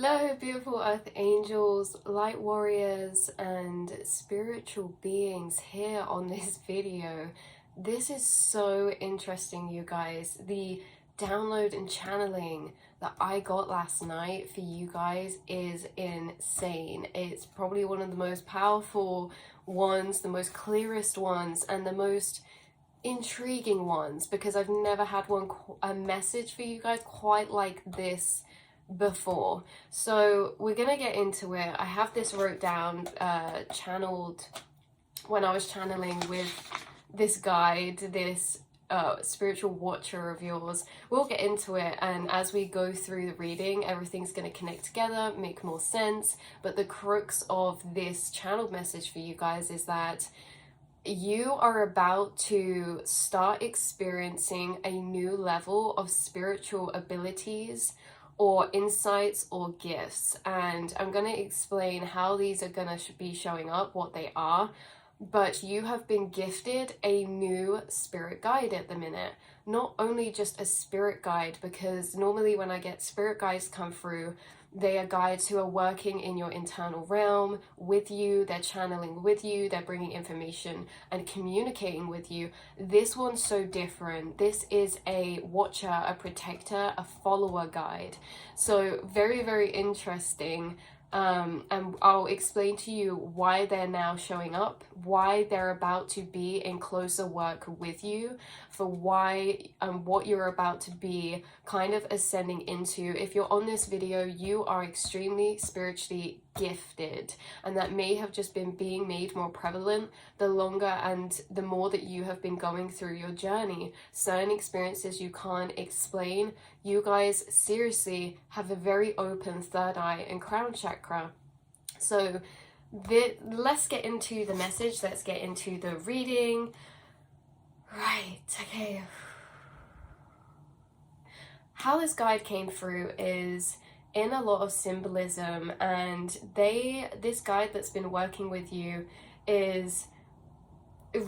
Hello, beautiful earth angels, light warriors, and spiritual beings here on this video. This is so interesting, you guys. The download and channeling that I got last night for you guys is insane. It's probably one of the most powerful ones, the most clearest ones, and the most intriguing ones, because I've never had a message for you guys quite like this before. So we're gonna get into it. I have this wrote down, channeled when I was channeling with this guide, this spiritual watcher of yours. We'll get into it, and as we go through the reading, everything's going to connect together, make more sense. But the crux of this channeled message for you guys is that you are about to start experiencing a new level of spiritual abilities or insights or gifts, and I'm going to explain how these are going to be showing up, what they are. But you have been gifted a new spirit guide at the minute. Not only just a spirit guide, because normally when I get spirit guides come through, they are guides who are working in your internal realm with you, they're channeling with you, they're bringing information and communicating with you. This one's so different. This is a watcher, a protector, a follower guide. So very, very interesting. And I'll explain to you why they're now showing up, why they're about to be in closer work with you, for why what you're about to be kind of ascending into. If you're on this video, you are extremely spiritually gifted, and that may have just been being made more prevalent the longer and the more that you have been going through your journey. Certain experiences you can't explain. You guys seriously have a very open third eye and crown chakra. So let's get into the message, let's get into the reading. Right, okay. How this guide came through is in a lot of symbolism, and this guide that's been working with you is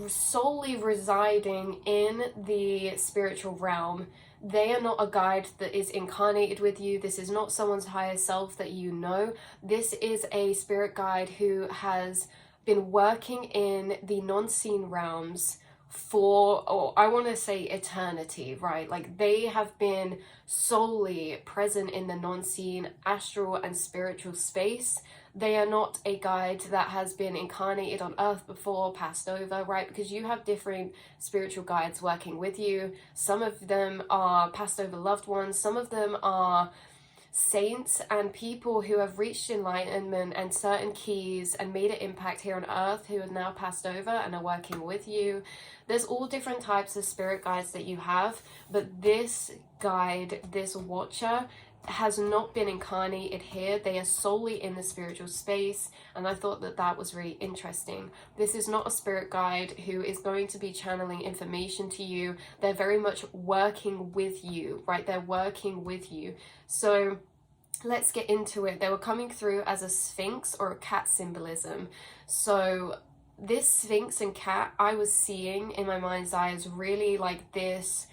solely residing in the spiritual realm. They are not a guide that is incarnated with you. This is not someone's higher self that you know. This is a spirit guide who has been working in the non-seen realms for, or I want to say eternity, right? Like they have been solely present in the non-seen astral and spiritual space. They are not a guide that has been incarnated on earth before, passed over, right? Because you have different spiritual guides working with you. Some of them are passed over loved ones. Some of them are saints and people who have reached enlightenment and certain keys and made an impact here on earth, who have now passed over and are working with you. There's all different types of spirit guides that you have, but this guide, this watcher, has not been incarnated here. They are solely in the spiritual space, and I thought that that was really interesting. This is not a spirit guide who is going to be channeling information to you. They're very much working with you, right? They're working with you. So let's get into it. They were coming through as a sphinx or a cat symbolism. So this sphinx and cat I was seeing in my mind's eye is really like this,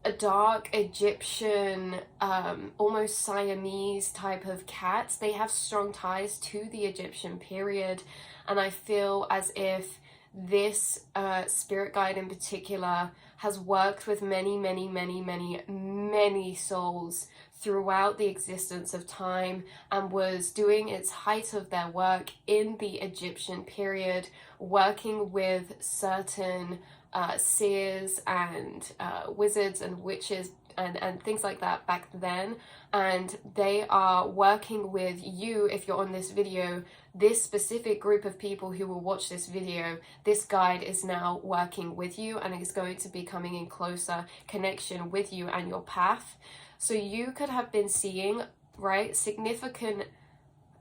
a dark Egyptian, almost Siamese type of cat. They have strong ties to the Egyptian period, and I feel as if this spirit guide in particular has worked with many, many, many, many, many souls throughout the existence of time, and was doing its height of their work in the Egyptian period, working with certain seers and wizards and witches and things like that back then. And they are working with you. If you're on this video, this specific group of people who will watch this video, this guide is now working with you and is going to be coming in closer connection with you and your path. So you could have been seeing, right, significant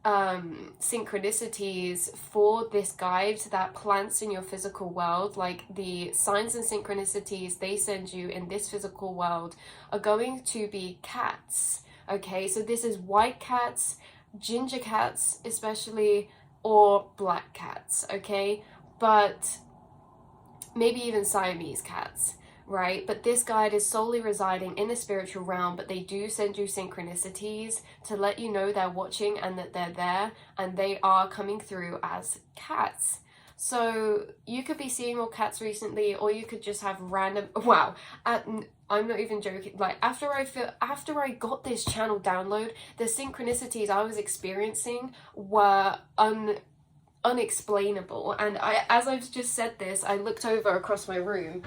synchronicities for this guide that plants in your physical world. Like the signs and synchronicities they send you in this physical world are going to be cats. Okay, so this is white cats, ginger cats especially, or black cats, okay? But maybe even Siamese cats. right? But this guide is solely residing in the spiritual realm, but they do send you synchronicities to let you know they're watching and that they're there, and they are coming through as cats. So you could be seeing more cats recently, or you could just have random, wow, I'm not even joking, like after I got this channel download, the synchronicities I was experiencing were unexplainable. And as I've just said this, I looked over across my room,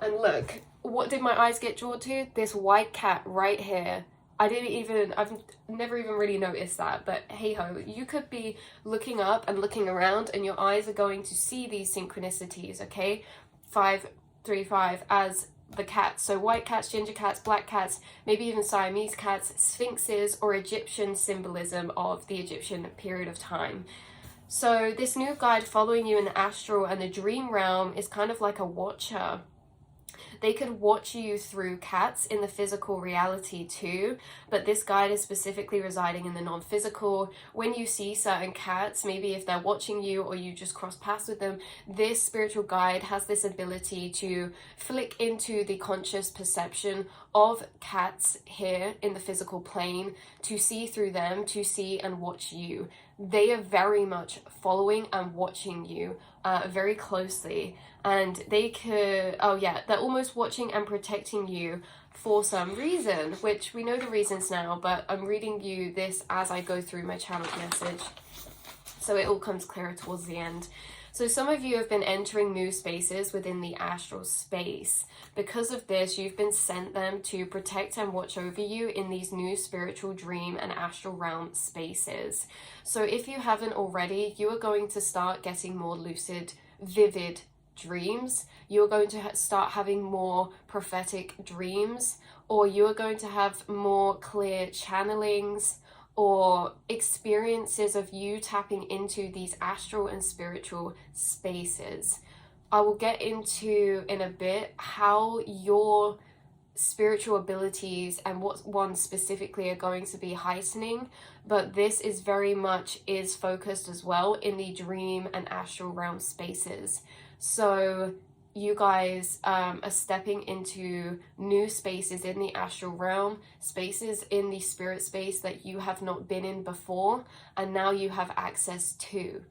and look, what did my eyes get drawn to? This white cat right here. I've never even really noticed that, but hey ho, you could be looking up and looking around and your eyes are going to see these synchronicities, okay? 535 as the cats. So white cats, ginger cats, black cats, maybe even Siamese cats, sphinxes, or Egyptian symbolism of the Egyptian period of time. So this new guide following you in the astral and the dream realm is kind of like a watcher. They could watch you through cats in the physical reality too, but this guide is specifically residing in the non-physical. When you see certain cats, maybe if they're watching you or you just cross paths with them, this spiritual guide has this ability to flick into the conscious perception of cats here in the physical plane, to see through them, to see and watch you. They are very much following and watching you very closely, and they could, oh yeah, they're almost watching and protecting you for some reason, which we know the reasons now, but I'm reading you this as I go through my channeled message, so it all comes clearer towards the end. So some of you have been entering new spaces within the astral space. Because of this, you've been sent them to protect and watch over you in these new spiritual dream and astral realm spaces. So if you haven't already, you are going to start getting more lucid, vivid dreams. You're going to start having more prophetic dreams, or you are going to have more clear channelings or experiences of you tapping into these astral and spiritual spaces. I will get into in a bit how your spiritual abilities and what ones specifically are going to be heightening, but this is very much is focused as well in the dream and astral realm spaces. So you guys are stepping into new spaces in the astral realm, spaces in the spirit space that you have not been in before, and now you have access to.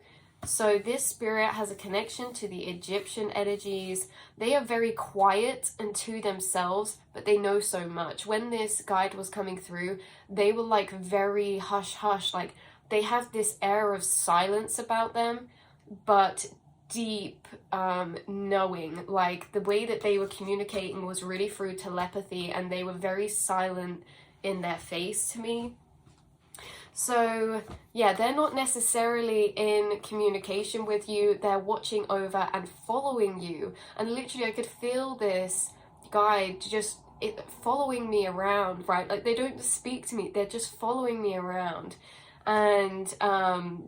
So this spirit has a connection to the Egyptian energies. They are very quiet and to themselves, but they know so much. When this guide was coming through, they were like very hush hush, like they have this air of silence about them, but deep knowing. Like the way that they were communicating was really through telepathy, and they were very silent in their face to me. So yeah, they're not necessarily in communication with you, they're watching over and following you. And literally I could feel this guide just following me around, right? Like they don't speak to me, they're just following me around. And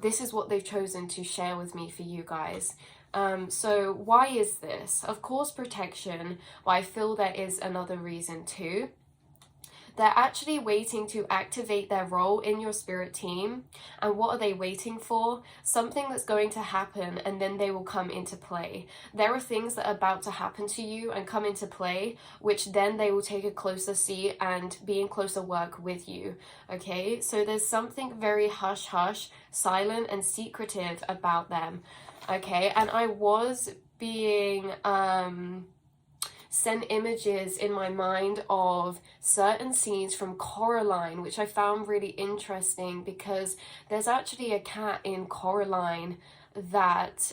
this is what they've chosen to share with me for you guys. So why is this? Of course protection, but I feel there is another reason too. They're actually waiting to activate their role in your spirit team. And what are they waiting for? Something that's going to happen, and then they will come into play. There are things that are about to happen to you and come into play, which then they will take a closer seat and be in closer work with you. Okay, so there's something very hush hush, silent and secretive about them. Okay, and I was being sent images in my mind of certain scenes from Coraline, which I found really interesting because there's actually a cat in Coraline that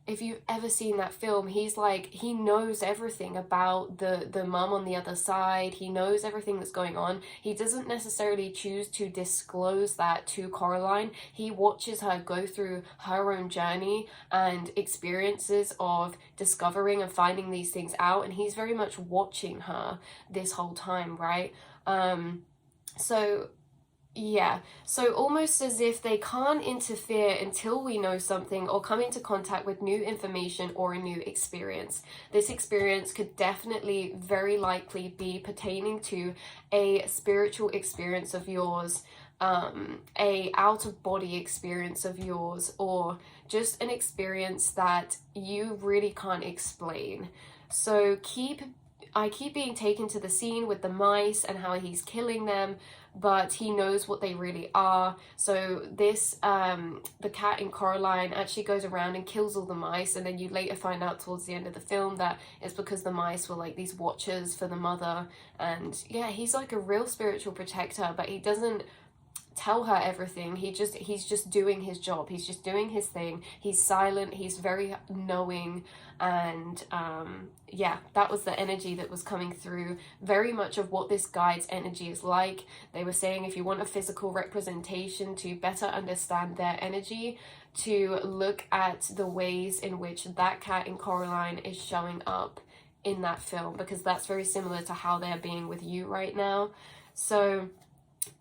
if you've ever seen that film, he's like, he knows everything about the mum on the other side. He knows everything that's going on. He doesn't necessarily choose to disclose that to Coraline. He watches her go through her own journey and experiences of discovering and finding these things out, and he's very much watching her this whole time, right? So yeah, so almost as if they can't interfere until we know something or come into contact with new information or a new experience. This experience could definitely, very likely be pertaining to a spiritual experience of yours, a out-of-body experience of yours, or just an experience that you really can't explain. So I keep being taken to the scene with the mice and how he's killing them, but he knows what they really are. So this, the cat in Coraline actually goes around and kills all the mice, and then you later find out towards the end of the film that it's because the mice were like these watchers for the mother. And yeah, he's like a real spiritual protector, but he doesn't tell her everything. He's just doing his job. He's just doing his thing. He's silent. He's very knowing. And yeah, that was the energy that was coming through. Very much of what this guide's energy is like. They were saying if you want a physical representation to better understand their energy, to look at the ways in which that cat in Coraline is showing up in that film, because that's very similar to how they're being with you right now. So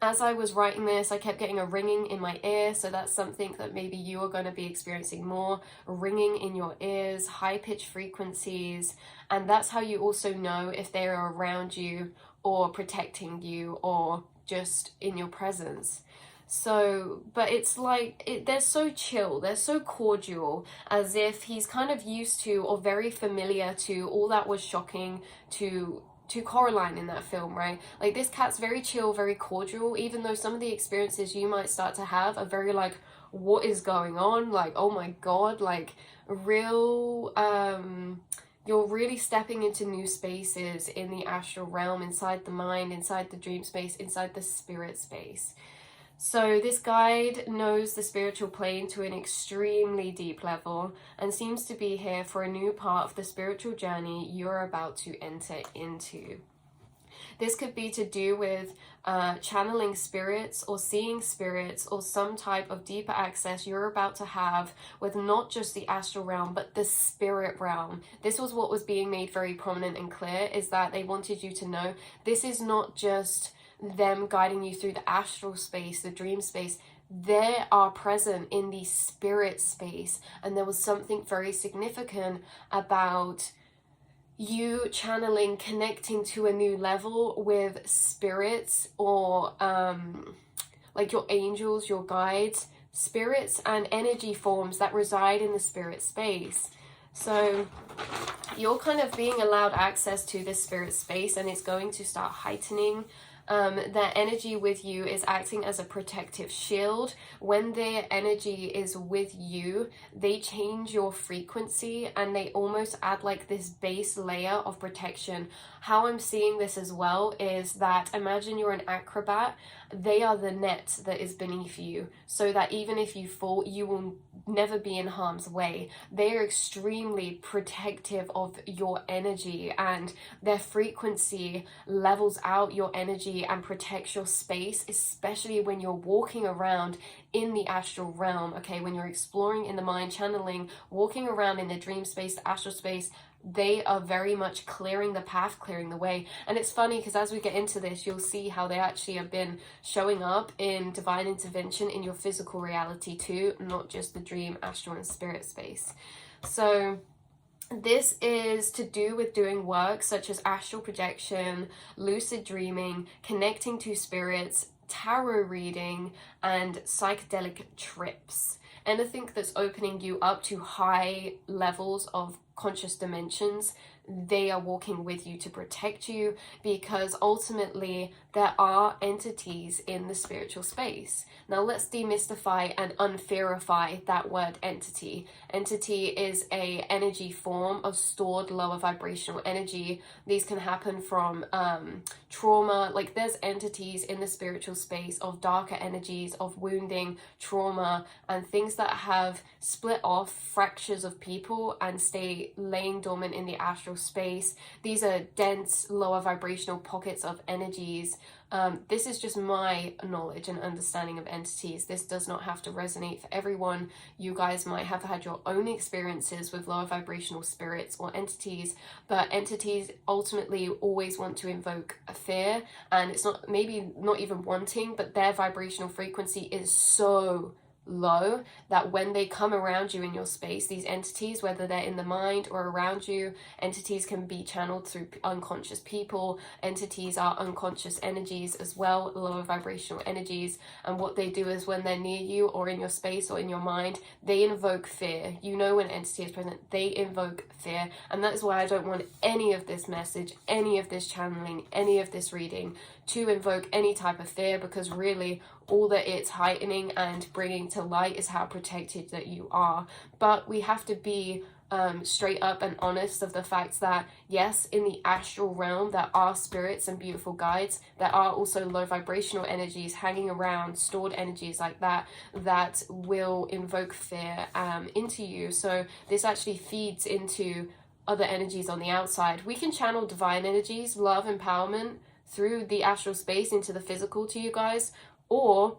as I was writing this, I kept getting a ringing in my ear, so that's something that maybe you are going to be experiencing more, ringing in your ears, high-pitched frequencies, and that's how you also know if they're around you or protecting you or just in your presence. So, but it's like, they're so chill, they're so cordial, as if he's kind of used to or very familiar to all that was shocking to Coraline in that film, right? Like, this cat's very chill, very cordial, even though some of the experiences you might start to have are very like, what is going on? Like, oh my god, like real, you're really stepping into new spaces in the astral realm, inside the mind, inside the dream space, inside the spirit space. So this guide knows the spiritual plane to an extremely deep level and seems to be here for a new part of the spiritual journey you're about to enter into. This could be to do with channeling spirits or seeing spirits or some type of deeper access you're about to have with not just the astral realm but the spirit realm. This was what was being made very prominent and clear, is that they wanted you to know this is not just them guiding you through the astral space, the dream space. They are present in the spirit space, and there was something very significant about you channeling, connecting to a new level with spirits or like your angels, your guides, spirits and energy forms that reside in the spirit space. So you're kind of being allowed access to this spirit space, and it's going to start heightening. Their energy with you is acting as a protective shield. When their energy is with you, they change your frequency and they almost add like this base layer of protection. How I'm seeing this as well is that imagine you're an acrobat. They are the net that is beneath you, so that even if you fall, you will never be in harm's way. They are extremely protective of your energy, and their frequency levels out your energy and protects your space, especially when you're walking around in the astral realm, okay? When you're exploring in the mind, channeling, walking around in the dream space, the astral space, they are very much clearing the path, clearing the way. And it's funny because as we get into this, you'll see how they actually have been showing up in divine intervention in your physical reality too, not just the dream, astral, and spirit space. So this is to do with doing work such as astral projection, lucid dreaming, connecting to spirits, tarot reading, and psychedelic trips. Anything that's opening you up to high levels of conscious dimensions, they are walking with you to protect you, because ultimately there are entities in the spiritual space. Now let's demystify and unfearify that word entity. Entity is a energy form of stored lower vibrational energy. These can happen from trauma. Like, there's entities in the spiritual space of darker energies, of wounding, trauma, and things that have split off fractures of people and stay laying dormant in the astral space. These are dense lower vibrational pockets of energies. This is just my knowledge and understanding of entities. This does not have to resonate for everyone. You guys might have had your own experiences with lower vibrational spirits or entities, but entities ultimately always want to invoke a fear, and it's not, maybe not even wanting, but their vibrational frequency is so low, that when they come around you in your space, these entities, whether they're in the mind or around you, entities can be channeled through unconscious people. Entities are unconscious energies as well, lower vibrational energies. And what they do is when they're near you or in your space or in your mind, they invoke fear. You know, when an entity is present, they invoke fear. And that is why I don't want any of this message, any of this channeling, any of this reading to invoke any type of fear, because really all that it's heightening and bringing to light is how protected that you are. But we have to be straight up and honest of the fact that yes, in the astral realm there are spirits and beautiful guides. There are also low vibrational energies hanging around, stored energies like that, that will invoke fear into you. So this actually feeds into other energies on the outside. We can channel divine energies, love, empowerment through the astral space into the physical to you guys, or,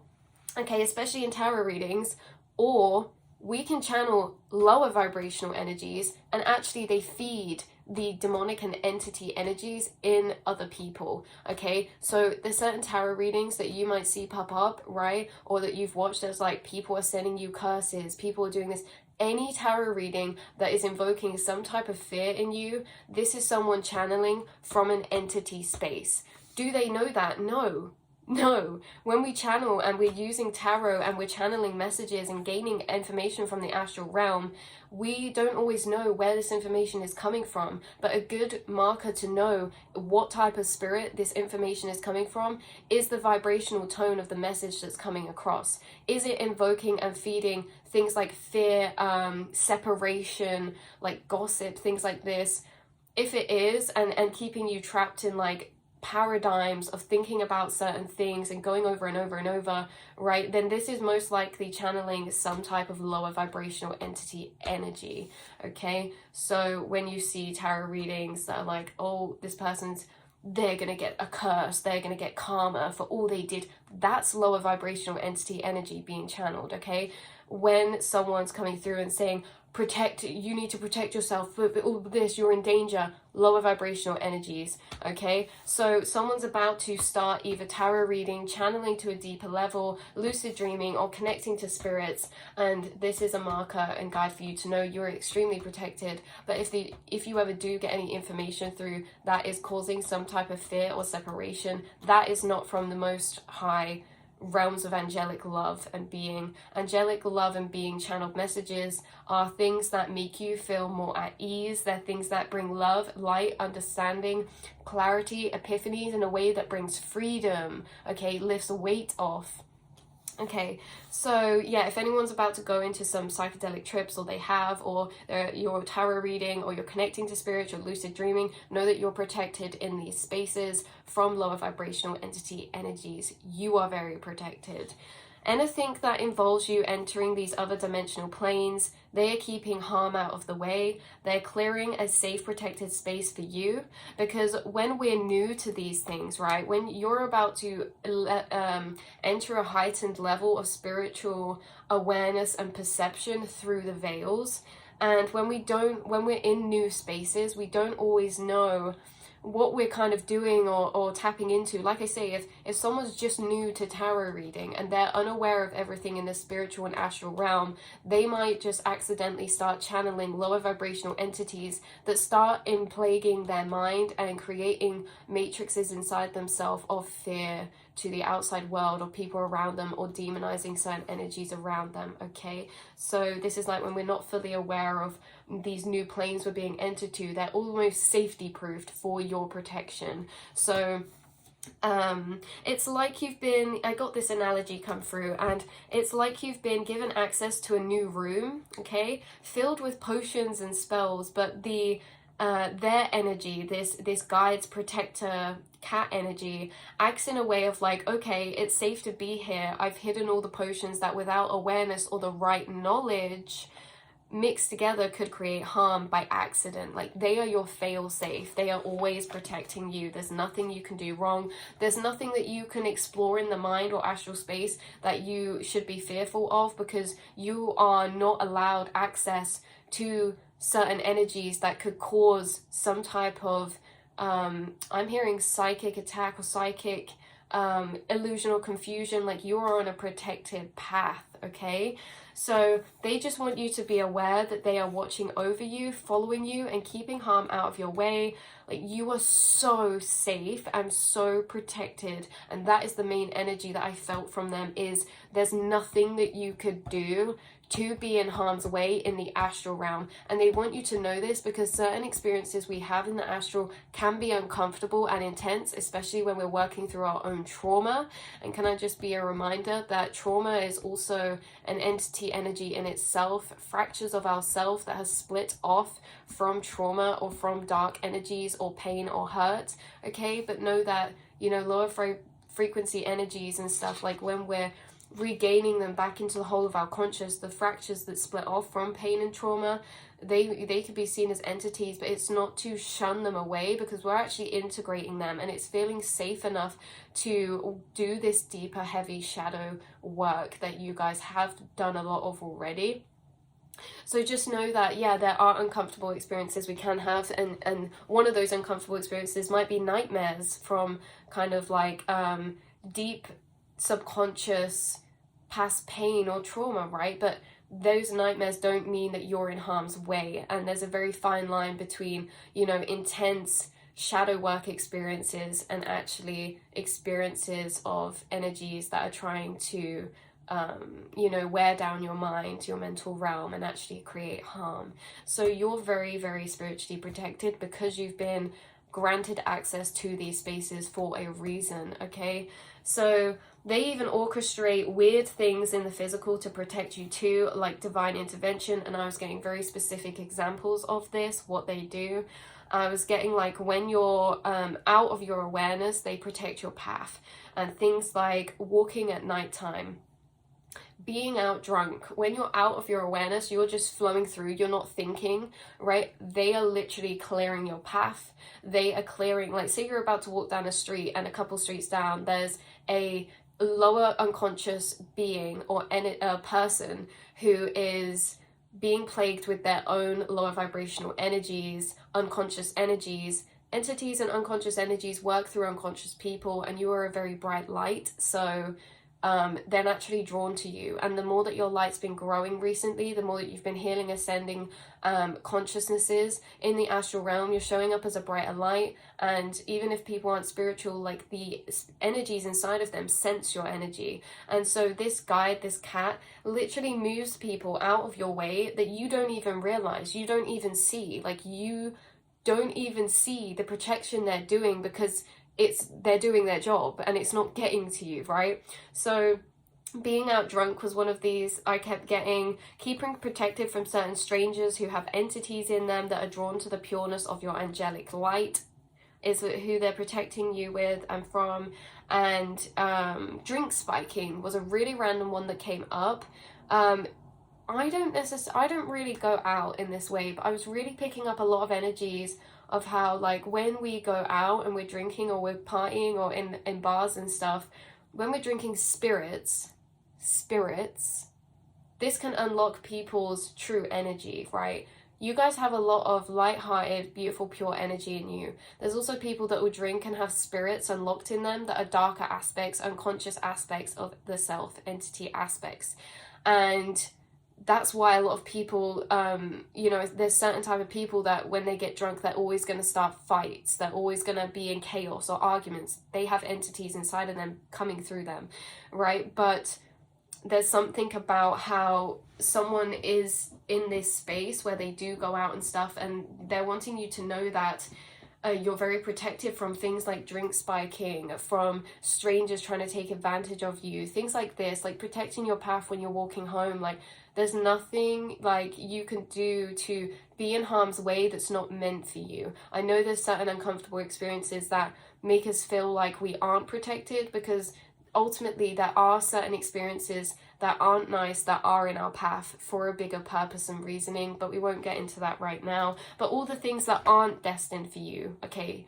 okay, especially in tarot readings, or we can channel lower vibrational energies, and actually they feed the demonic and entity energies in other people. Okay, so there's certain tarot readings that you might see pop up, right, or that you've watched as like people are sending you curses, people are doing this. Any tarot reading that is invoking some type of fear in you, this is someone channeling from an entity space. Do they know that? No. No. When we channel and we're using tarot and we're channeling messages and gaining information from the astral realm, we don't always know where this information is coming from. But a good marker to know what type of spirit this information is coming from is the vibrational tone of the message that's coming across. Is it invoking and feeding things like fear, separation, like gossip, things like this? If it is, and keeping you trapped in like paradigms of thinking about certain things and going over and over and over, right, then this is most likely channeling some type of lower vibrational entity energy. Okay, so when you see tarot readings that are like, oh, this person's, they're gonna get a curse, they're gonna get karma for all they did, that's lower vibrational entity energy being channeled. Okay, when someone's coming through and saying, you need to protect yourself, all this, you're in danger, lower vibrational energies. Okay, so someone's about to start either tarot reading, channeling to a deeper level, lucid dreaming, or connecting to spirits, and this is a marker and guide for you to know you're extremely protected. But if you ever do get any information through that is causing some type of fear or separation, that is not from the most high realms of angelic love and being. Angelic love and being channeled messages are things that make you feel more at ease. They're things that bring love, light, understanding, clarity, epiphanies in a way that brings freedom, okay, lifts weight off. Okay, so yeah, if anyone's about to go into some psychedelic trips, or they have, or you're tarot reading, or you're connecting to spirit, or lucid dreaming, know that you're protected in these spaces from lower vibrational entity energies. You are very protected. Anything that involves you entering these other dimensional planes, they are keeping harm out of the way. They're clearing a safe, protected space for you. Because when we're new to these things, right, when you're about to enter a heightened level of spiritual awareness and perception through the veils, and when we're in new spaces, we don't always know what we're kind of doing or tapping into. Like I say, if someone's just new to tarot reading and they're unaware of everything in the spiritual and astral realm, they might just accidentally start channeling lower vibrational entities that start plaguing their mind and creating matrices inside themselves of fear to the outside world or people around them, or demonizing certain energies around them. Okay, so this is like when we're not fully aware of these new planes we're being entered to, they're almost safety proofed for your protection. So it's like I got this analogy come through, and it's like you've been given access to a new room, okay, filled with potions and spells, but their energy, this guide's protector cat energy, acts in a way of like, okay, it's safe to be here. I've hidden all the potions that without awareness or the right knowledge mixed together could create harm by accident. Like, they are your fail safe. They are always protecting you. There's nothing you can do wrong. There's nothing that you can explore in the mind or astral space that you should be fearful of, because you are not allowed access to certain energies that could cause some type of I'm hearing psychic attack or psychic illusion or confusion. Like, you're on a protected path, okay? So they just want you to be aware that they are watching over you, following you, and keeping harm out of your way. Like, you are so safe and so protected, and that is the main energy that I felt from them, is there's nothing that you could do to be in harm's way in the astral realm. And they want you to know this because certain experiences we have in the astral can be uncomfortable and intense, especially when we're working through our own trauma. And can I just be a reminder that trauma is also an entity energy in itself, fractures of ourself that has split off from trauma or from dark energies or pain or hurt, okay? But know that, you know, lower frequency energies and stuff, like when we're regaining them back into the whole of our conscious, the fractures that split off from pain and trauma, they could be seen as entities, but it's not to shun them away, because we're actually integrating them, and it's feeling safe enough to do this deeper, heavy shadow work that you guys have done a lot of already. So just know that, yeah, there are uncomfortable experiences we can have, and one of those uncomfortable experiences might be nightmares from kind of like deep subconscious past pain or trauma, right? But those nightmares don't mean that you're in harm's way, and there's a very fine line between, you know, intense shadow work experiences and actually experiences of energies that are trying to you know, wear down your mind, your mental realm, and actually create harm. So you're very, very spiritually protected because you've been granted access to these spaces for a reason, okay? So they even orchestrate weird things in the physical to protect you too, like divine intervention, and I was getting very specific examples of this, what they do. I was getting like when you're out of your awareness, they protect your path, and things like walking at nighttime, being out drunk. When you're out of your awareness, you're just flowing through, you're not thinking, right? They are literally clearing your path. They are clearing, like, say you're about to walk down a street, and a couple streets down there's a lower unconscious being or a person who is being plagued with their own lower vibrational energies, unconscious energies. Entities and unconscious energies work through unconscious people, and you are a very bright light, so they're naturally drawn to you. And the more that your light's been growing recently, the more that you've been healing, ascending consciousnesses in the astral realm, you're showing up as a brighter light. And even if people aren't spiritual, like, the energies inside of them sense your energy. And so this guide, this cat, literally moves people out of your way that you don't even realize, you don't even see. Like, you don't even see the protection they're doing, because they're doing their job and it's not getting to you, right? So being out drunk was one of these. I kept getting keeping protected from certain strangers who have entities in them that are drawn to the pureness of your angelic light, is who they're protecting you with and from. And drink spiking was a really random one that came up. I don't really go out in this way, but I was really picking up a lot of energies of how, like, when we go out and we're drinking or we're partying or in bars and stuff, when we're drinking spirits, this can unlock people's true energy, right? You guys have a lot of light-hearted, beautiful, pure energy in you. There's also people that will drink and have spirits unlocked in them that are darker aspects, unconscious aspects of the self, entity aspects. And that's why a lot of people, you know, there's certain type of people that when they get drunk, they're always going to start fights. They're always going to be in chaos or arguments. They have entities inside of them coming through them, right? But there's something about how someone is in this space where they do go out and stuff, and they're wanting you to know that you're very protected from things like drink spiking, from strangers trying to take advantage of you, things like this, like protecting your path when you're walking home. Like, there's nothing like you can do to be in harm's way that's not meant for you. I know there's certain uncomfortable experiences that make us feel like we aren't protected, because ultimately there are certain experiences that aren't nice that are in our path for a bigger purpose and reasoning, but we won't get into that right now. But all the things that aren't destined for you, okay,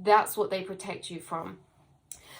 that's what they protect you from.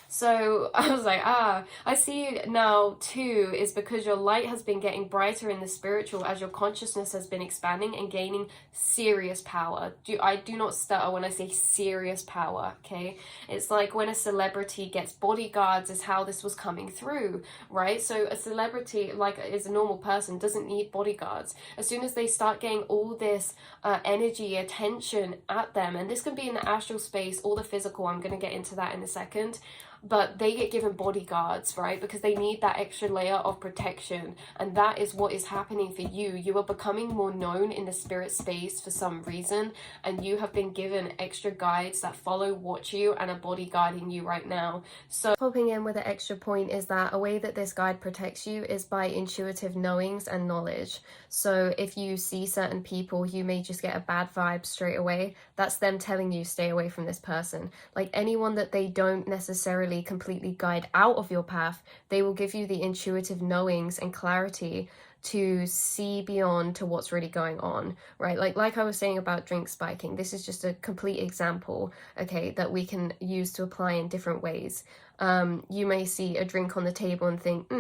So I was like, I see now too, is because your light has been getting brighter in the spiritual as your consciousness has been expanding and gaining serious power. I do not stutter when I say serious power, okay? It's like when a celebrity gets bodyguards, is how this was coming through, right? So a celebrity, like, is a normal person, doesn't need bodyguards. As soon as they start getting all this energy, attention at them, and this can be in the astral space or the physical, I'm going to get into that in a second, but they get given bodyguards, right? Because they need that extra layer of protection. And that is what is happening for you. You are becoming more known in the spirit space for some reason, and you have been given extra guides that follow, watch you, and are bodyguarding you right now. So popping in with an extra point is that a way that this guide protects you is by intuitive knowings and knowledge. So if you see certain people, you may just get a bad vibe straight away. That's them telling you stay away from this person. Like anyone that they don't necessarily completely guide out of your path, they will give you the intuitive knowings and clarity to see beyond to what's really going on, right? Like I was saying about drink spiking, this is just a complete example, okay, that we can use to apply in different ways. You may see a drink on the table and think,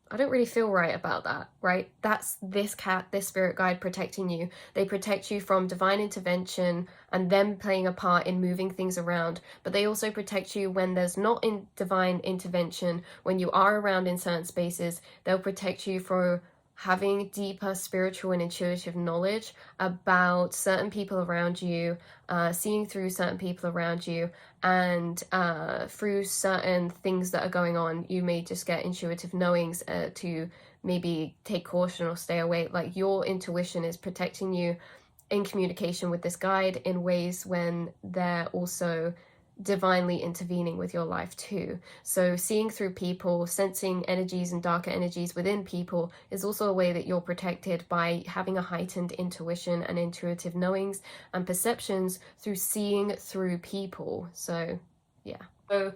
I don't really feel right about that, right? That's this spirit guide protecting you. They protect you from divine intervention and them playing a part in moving things around. But they also protect you when there's not in divine intervention. When you are around in certain spaces, they'll protect you for having deeper spiritual and intuitive knowledge about certain people around you, seeing through certain people around you, and through certain things that are going on, you may just get intuitive knowings to maybe take caution or stay away. Like your intuition is protecting you in communication with this guide in ways when they're also divinely intervening with your life too. So seeing through people, sensing energies and darker energies within people is also a way that you're protected by having a heightened intuition and intuitive knowings and perceptions through seeing through people. So yeah. So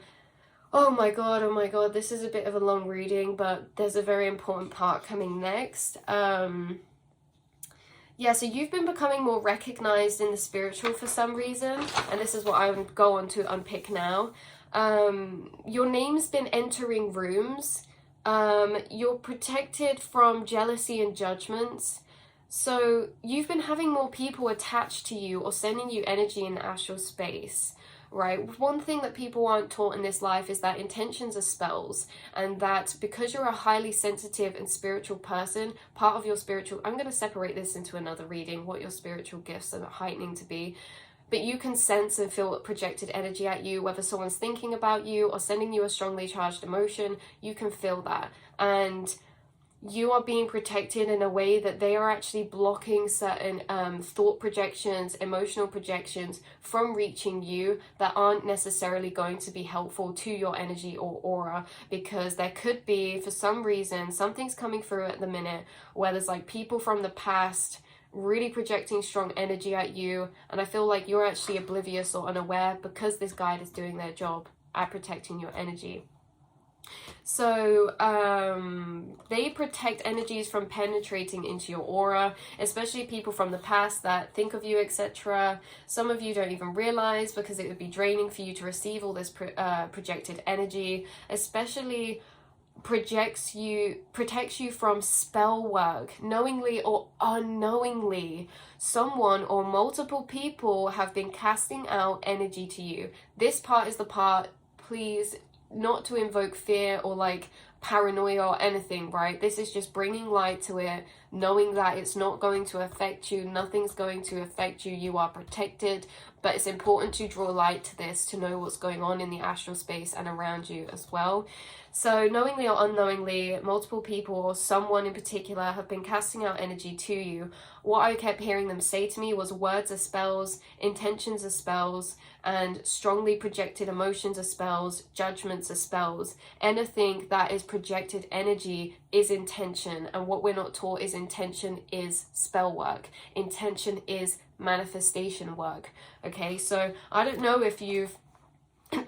oh my god, this is a bit of a long reading, but there's a very important part coming next. Yeah, so you've been becoming more recognized in the spiritual for some reason, and this is what I would go on to unpick now. Your name's been entering rooms. You're protected from jealousy and judgments. So you've been having more people attached to you or sending you energy in the astral space. Right? One thing that people aren't taught in this life is that intentions are spells, and that because you're a highly sensitive and spiritual person, part of your spiritual, I'm going to separate this into another reading, what your spiritual gifts are heightening to be, but you can sense and feel projected energy at you, whether someone's thinking about you or sending you a strongly charged emotion, you can feel that. And you are being protected in a way that they are actually blocking certain thought projections, emotional projections from reaching you that aren't necessarily going to be helpful to your energy or aura, because there could be, for some reason, something's coming through at the minute where there's like people from the past really projecting strong energy at you, and I feel like you're actually oblivious or unaware because this guide is doing their job at protecting your energy. So they protect energies from penetrating into your aura, especially people from the past that think of you, etc. Some of you don't even realize, because it would be draining for you to receive all this projected energy, especially protects you from spell work, knowingly or unknowingly. Someone or multiple people have been casting out energy to you. This part is the part, please, not to invoke fear or like paranoia or anything, right? This is just bringing light to it, knowing that it's not going to affect you, nothing's going to affect you, you are protected. But it's important to draw light to this to know what's going on in the astral space and around you as well. So knowingly or unknowingly, multiple people or someone in particular have been casting out energy to you. What I kept hearing them say to me was words are spells, intentions are spells, and strongly projected emotions are spells, judgments are spells. Anything that is projected energy is intention, and what we're not taught is intention is spell work. Intention is manifestation work. Okay, so I don't know if you've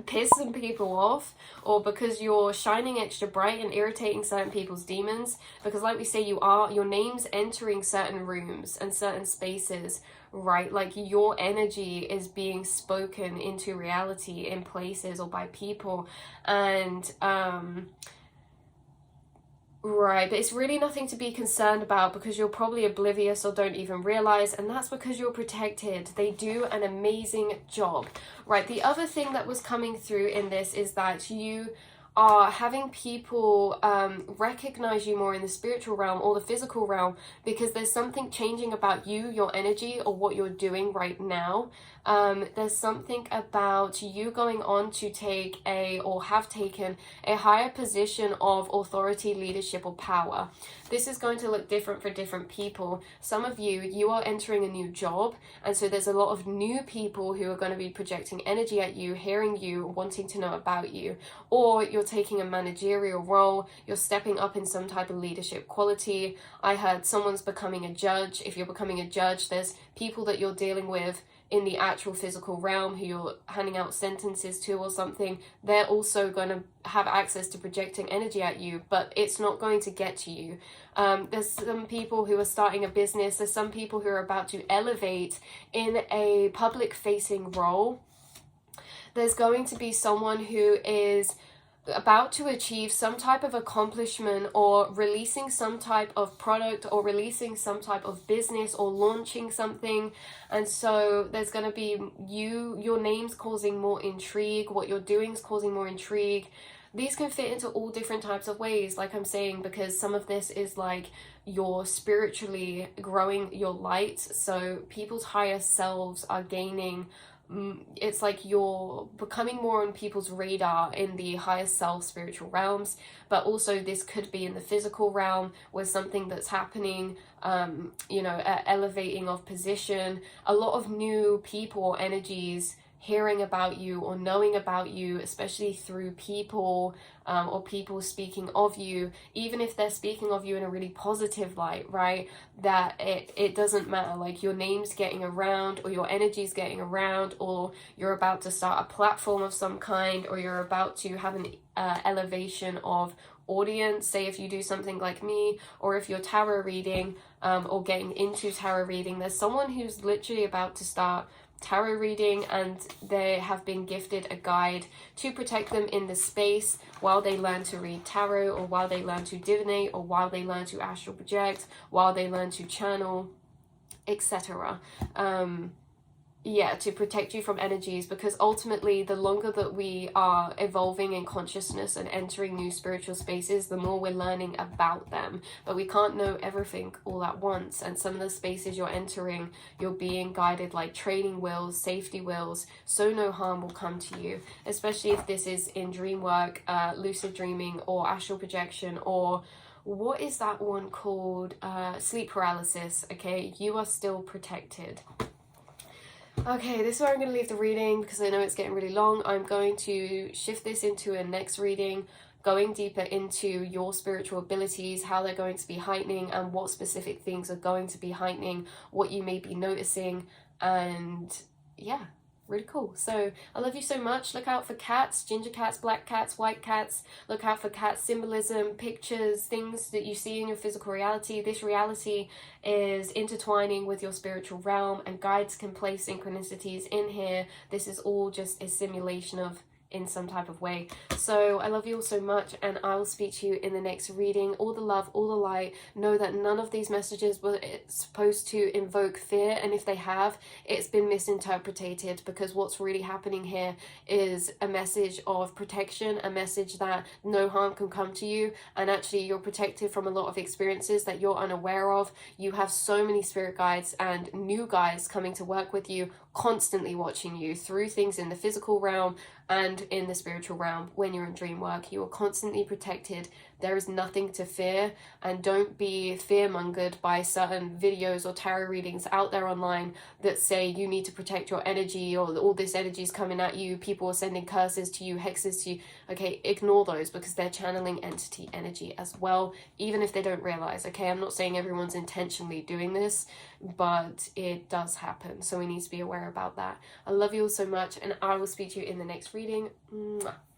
piss some people off, or because you're shining extra bright and irritating certain people's demons. Because like we say, your name's entering certain rooms and certain spaces, right? Like your energy is being spoken into reality in places or by people. And right, but it's really nothing to be concerned about, because you're probably oblivious or don't even realize, and that's because you're protected. They do an amazing job. Right, the other thing that was coming through in this is that you are having people recognize you more in the spiritual realm or the physical realm, because there's something changing about you, your energy, or what you're doing right now. There's something about you going on to take or have taken a higher position of authority, leadership, or power. This is going to look different for different people. Some of you are entering a new job, and so there's a lot of new people who are going to be projecting energy at you, hearing you, wanting to know about you. Or you're taking a managerial role, you're stepping up in some type of leadership quality. I heard someone's becoming a judge. If you're becoming a judge, there's people that you're dealing with in the actual physical realm who you're handing out sentences to or something. They're also going to have access to projecting energy at you, but it's not going to get to you. There's some people who are starting a business. There's some people who are about to elevate in a public facing role. There's going to be someone who is about to achieve some type of accomplishment, or releasing some type of product, or releasing some type of business, or launching something. And so there's going to be your name's causing more intrigue, what you're doing is causing more intrigue. These can fit into all different types of ways, like I'm saying, because some of this is like you're spiritually growing your light, so people's higher selves are gaining. It's like you're becoming more on people's radar in the higher self spiritual realms, but also this could be in the physical realm with something that's happening, elevating of position. A lot of new people, energies hearing about you or knowing about you, especially through people, or people speaking of you, even if they're speaking of you in a really positive light, right? That it doesn't matter, like your name's getting around, or your energy's getting around, or you're about to start a platform of some kind, or you're about to have an elevation of audience. Say if you do something like me, or if you're tarot reading, or getting into tarot reading, there's someone who's literally about to start tarot reading, and they have been gifted a guide to protect them in the space while they learn to read tarot, or while they learn to divinate, or while they learn to astral project, while they learn to channel, etc. To protect you from energies, because ultimately the longer that we are evolving in consciousness and entering new spiritual spaces, the more we're learning about them. But we can't know everything all at once, and some of the spaces you're entering, you're being guided like training wheels, safety wheels, so no harm will come to you, especially if this is in dream work, lucid dreaming, or astral projection, or what is that one called, sleep paralysis. Okay, you are still protected. Okay, this is where I'm going to leave the reading, because I know it's getting really long. I'm going to shift this into a next reading, going deeper into your spiritual abilities, how they're going to be heightening, and what specific things are going to be heightening, what you may be noticing, and yeah, really cool. So I love you so much. Look out for cats, ginger cats, black cats, white cats. Look out for cat symbolism, pictures, things that you see in your physical reality. This reality is intertwining with your spiritual realm, and guides can place synchronicities in here. This is all just a simulation of in some type of way. So I love you all so much, and I will speak to you in the next reading. All the love, all the light. Know that none of these messages were supposed to invoke fear, and if they have, it's been misinterpreted, because what's really happening here is a message of protection, a message that no harm can come to you, and actually you're protected from a lot of experiences that you're unaware of. You have so many spirit guides and new guides coming to work with you, constantly watching you through things in the physical realm and in the spiritual realm. When you're in dream work, you are constantly protected. There is nothing to fear, and don't be fear-mongered by certain videos or tarot readings out there online that say you need to protect your energy, or all this energy is coming at you, people are sending curses to you, hexes to you. Okay, ignore those, because they're channeling entity energy as well, even if they don't realize. Okay, I'm not saying everyone's intentionally doing this, but it does happen, so we need to be aware about that. I love you all so much, and I will speak to you in the next reading. Mwah.